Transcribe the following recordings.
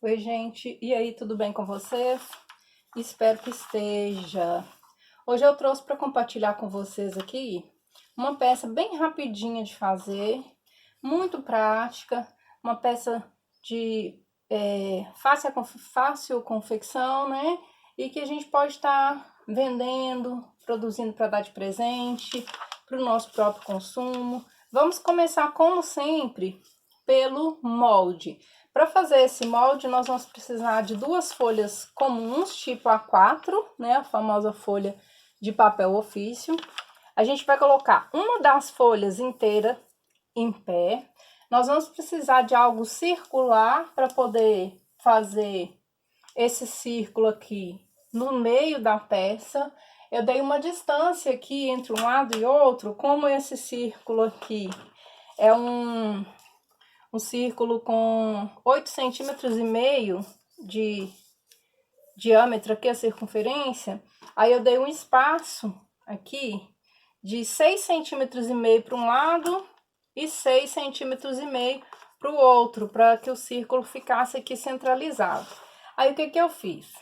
Oi, gente. E aí, tudo bem com vocês? Espero que esteja. Hoje eu trouxe para compartilhar com vocês aqui uma peça bem rapidinha de fazer, muito prática, uma peça de fácil confecção, né? E que a gente pode estar vendendo, produzindo para dar de presente, para o nosso próprio consumo. Vamos começar, como sempre, pelo molde. Para fazer esse molde, nós vamos precisar de duas folhas comuns, tipo A4, né? A famosa folha de papel ofício. A gente vai colocar uma das folhas inteira em pé. Nós vamos precisar de algo circular para poder fazer esse círculo aqui no meio da peça. Eu dei uma distância aqui entre um lado e outro, como esse círculo aqui é um círculo com 8,5 centímetros de diâmetro aqui, a circunferência. Aí eu dei um espaço aqui de 6,5 centímetros para um lado e 6,5 centímetros para o outro, para que o círculo ficasse aqui centralizado. Aí o que eu fiz?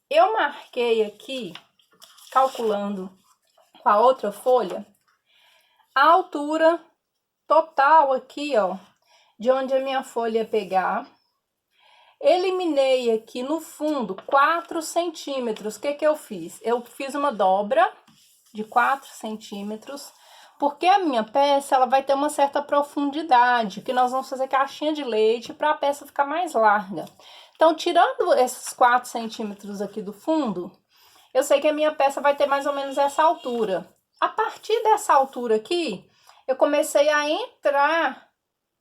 Eu marquei aqui, calculando com a outra folha, a altura total aqui, ó, de onde a minha folha ia pegar. Eliminei aqui no fundo 4 centímetros. O que eu fiz? Eu fiz uma dobra de 4 centímetros, porque a minha peça ela vai ter uma certa profundidade, que nós vamos fazer caixinha de leite para a peça ficar mais larga. Então, tirando esses 4 centímetros aqui do fundo, eu sei que a minha peça vai ter mais ou menos essa altura. A partir dessa altura aqui, eu comecei a entrar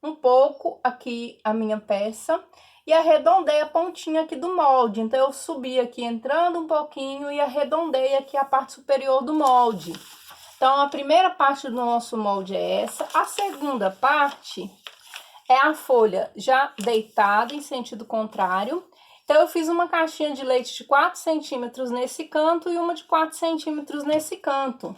um pouco aqui a minha peça e arredondei a pontinha aqui do molde. Então, eu subi aqui entrando um pouquinho e arredondei aqui a parte superior do molde. Então, a primeira parte do nosso molde é essa. A segunda parte é a folha já deitada em sentido contrário. Então, eu fiz uma caixinha de leite de 4 centímetros nesse canto e uma de 4 centímetros nesse canto.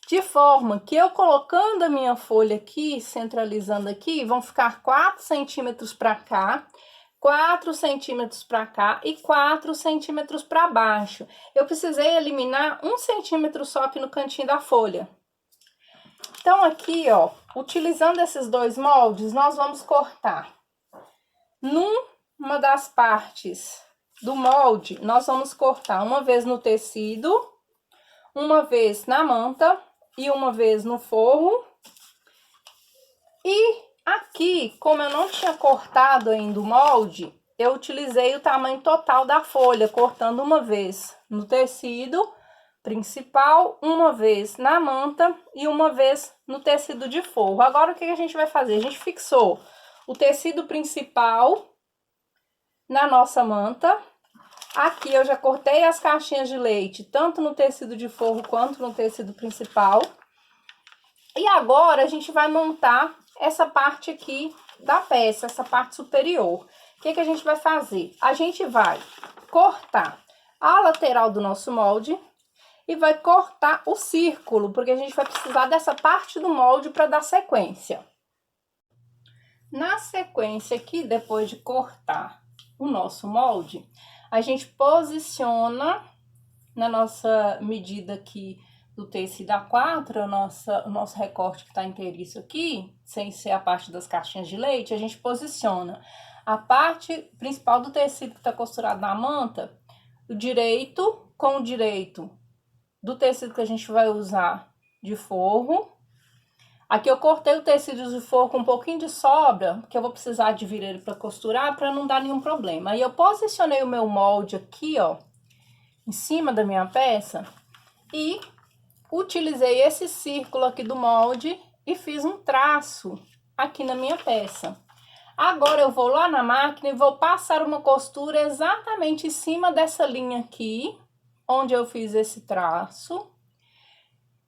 De forma que eu colocando a minha folha aqui, centralizando aqui, vão ficar 4 centímetros para cá, 4 centímetros para cá e 4 centímetros para baixo. Eu precisei eliminar 1 centímetro só aqui no cantinho da folha. Então, aqui, ó, utilizando esses dois moldes, nós vamos cortar. Numa das partes do molde, nós vamos cortar uma vez no tecido, uma vez na manta e uma vez no forro. E aqui, como eu não tinha cortado ainda o molde, eu utilizei o tamanho total da folha, cortando uma vez no tecido principal, uma vez na manta e uma vez no tecido de forro. Agora, o que a gente vai fazer? A gente fixou o tecido principal na nossa manta. Aqui eu já cortei as caixinhas de leite, tanto no tecido de forro quanto no tecido principal. E agora a gente vai montar essa parte aqui da peça, essa parte superior. O que a gente vai fazer? A gente vai cortar a lateral do nosso molde e vai cortar o círculo, porque a gente vai precisar dessa parte do molde para dar sequência. Na sequência aqui, depois de cortar o nosso molde, a gente posiciona na nossa medida aqui do tecido A4, o nosso recorte que tá inteiriço aqui, sem ser a parte das caixinhas de leite, a gente posiciona a parte principal do tecido que tá costurado na manta, o direito com o direito do tecido que a gente vai usar de forro. Aqui eu cortei o tecido de forro com um pouquinho de sobra, porque eu vou precisar dividir ele para costurar, para não dar nenhum problema. Aí eu posicionei o meu molde aqui, ó, em cima da minha peça e utilizei esse círculo aqui do molde e fiz um traço aqui na minha peça. Agora eu vou lá na máquina e vou passar uma costura exatamente em cima dessa linha aqui, onde eu fiz esse traço.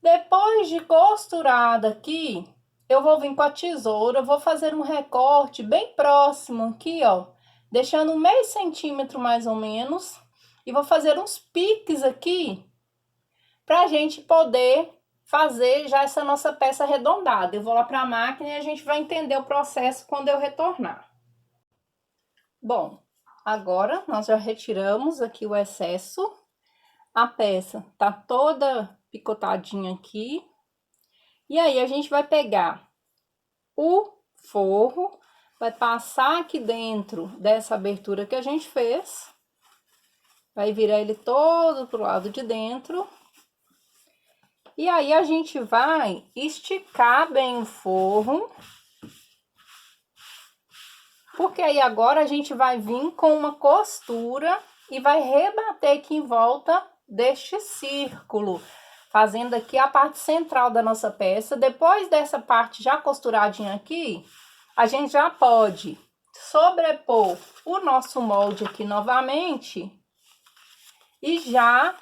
Depois de costurada aqui, eu vou vir com a tesoura, vou fazer um recorte bem próximo aqui, ó, deixando 0,5 centímetro mais ou menos, e vou fazer uns piques aqui, pra gente poder fazer já essa nossa peça arredondada. Eu vou lá pra máquina e a gente vai entender o processo quando eu retornar. Bom, agora nós já retiramos aqui o excesso. A peça tá toda picotadinha aqui. E aí, a gente vai pegar o forro, vai passar aqui dentro dessa abertura que a gente fez. Vai virar ele todo pro lado de dentro. E aí, a gente vai esticar bem o forro. Porque aí, agora, a gente vai vir com uma costura e vai rebater aqui em volta deste círculo, fazendo aqui a parte central da nossa peça. Depois dessa parte já costuradinha aqui, a gente já pode sobrepor o nosso molde aqui novamente e já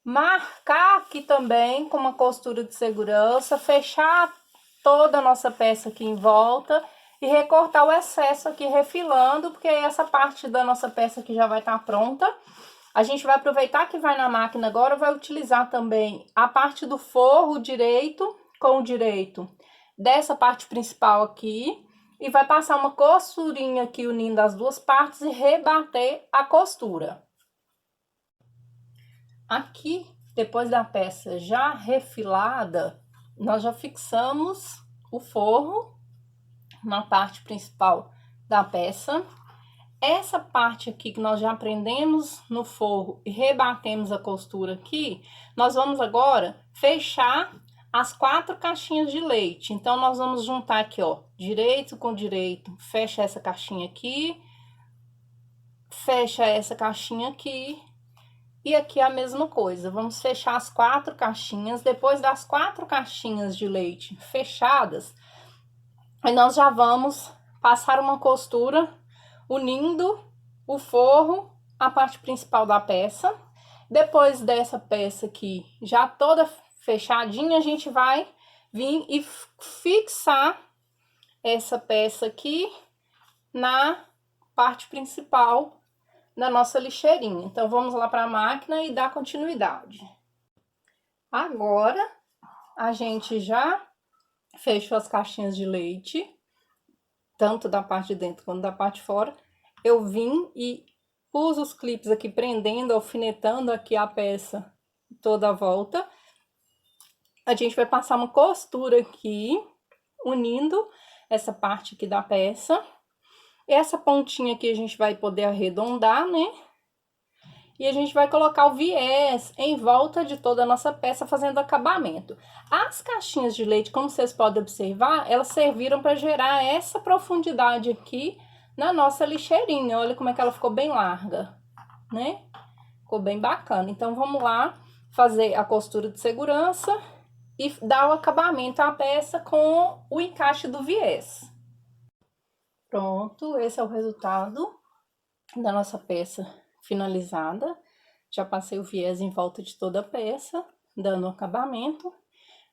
marcar aqui também com uma costura de segurança, fechar toda a nossa peça aqui em volta e recortar o excesso aqui refilando, porque essa parte da nossa peça aqui já vai estar pronta. A gente vai aproveitar que vai na máquina agora, vai utilizar também a parte do forro direito com o direito dessa parte principal aqui e vai passar uma costurinha aqui unindo as duas partes e rebater a costura. Aqui, depois da peça já refilada, nós já fixamos o forro na parte principal da peça. Essa parte aqui que nós já prendemos no forro e rebatemos a costura aqui, nós vamos agora fechar as 4 caixinhas de leite. Então, nós vamos juntar aqui, ó, direito com direito, fecha essa caixinha aqui, fecha essa caixinha aqui, e aqui a mesma coisa. Vamos fechar as 4 caixinhas. Depois das 4 caixinhas de leite fechadas, aí nós já vamos passar uma costura unindo o forro à parte principal da peça. Depois dessa peça aqui já toda fechadinha, a gente vai vir e fixar essa peça aqui na parte principal da nossa lixeirinha. Então, vamos lá para a máquina e dar continuidade. Agora, a gente já fechou as caixinhas de leite, tanto da parte de dentro quanto da parte de fora. Eu vim e pus os clipes aqui prendendo, alfinetando aqui a peça toda a volta. A gente vai passar uma costura aqui, unindo essa parte aqui da peça. Essa pontinha aqui a gente vai poder arredondar, né? E a gente vai colocar o viés em volta de toda a nossa peça, fazendo acabamento. As caixinhas de leite, como vocês podem observar, elas serviram para gerar essa profundidade aqui na nossa lixeirinha. Olha como é que ela ficou bem larga, né? Ficou bem bacana. Então, vamos lá fazer a costura de segurança e dar o acabamento à peça com o encaixe do viés. Pronto, esse é o resultado da nossa peça finalizada. Já passei o viés em volta de toda a peça, dando acabamento.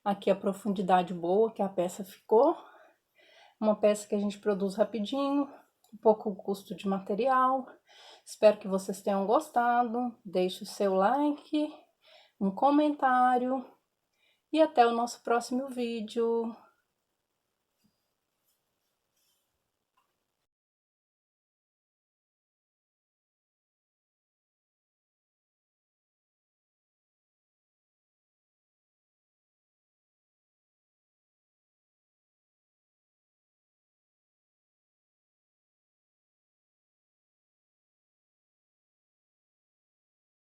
Aqui a profundidade boa que a peça ficou. Uma peça que a gente produz rapidinho, pouco custo de material. Espero que vocês tenham gostado. Deixe o seu like, um comentário e até o nosso próximo vídeo.